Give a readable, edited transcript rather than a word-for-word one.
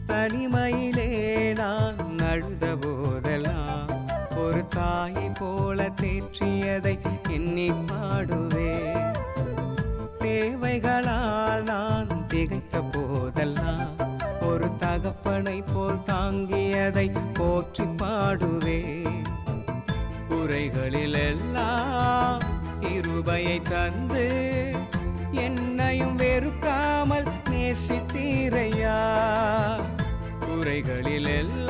தனிமையிலே நான் அழுத போதெல்லாம் ஒரு தாயை போல தேற்றியதை எண்ணி பாடுவே. தேவைகளால் நான் திகைத்த போதெல்லாம் ஒரு தகப்பனை போல் தாங்கியதை போற்றி பாடுவே. குறைகளில் எல்லாம் கிருபையை தந்து என்னையும் வெறுக்காமல் நேசித்தீரையா. குறைகளில் எல்லாம்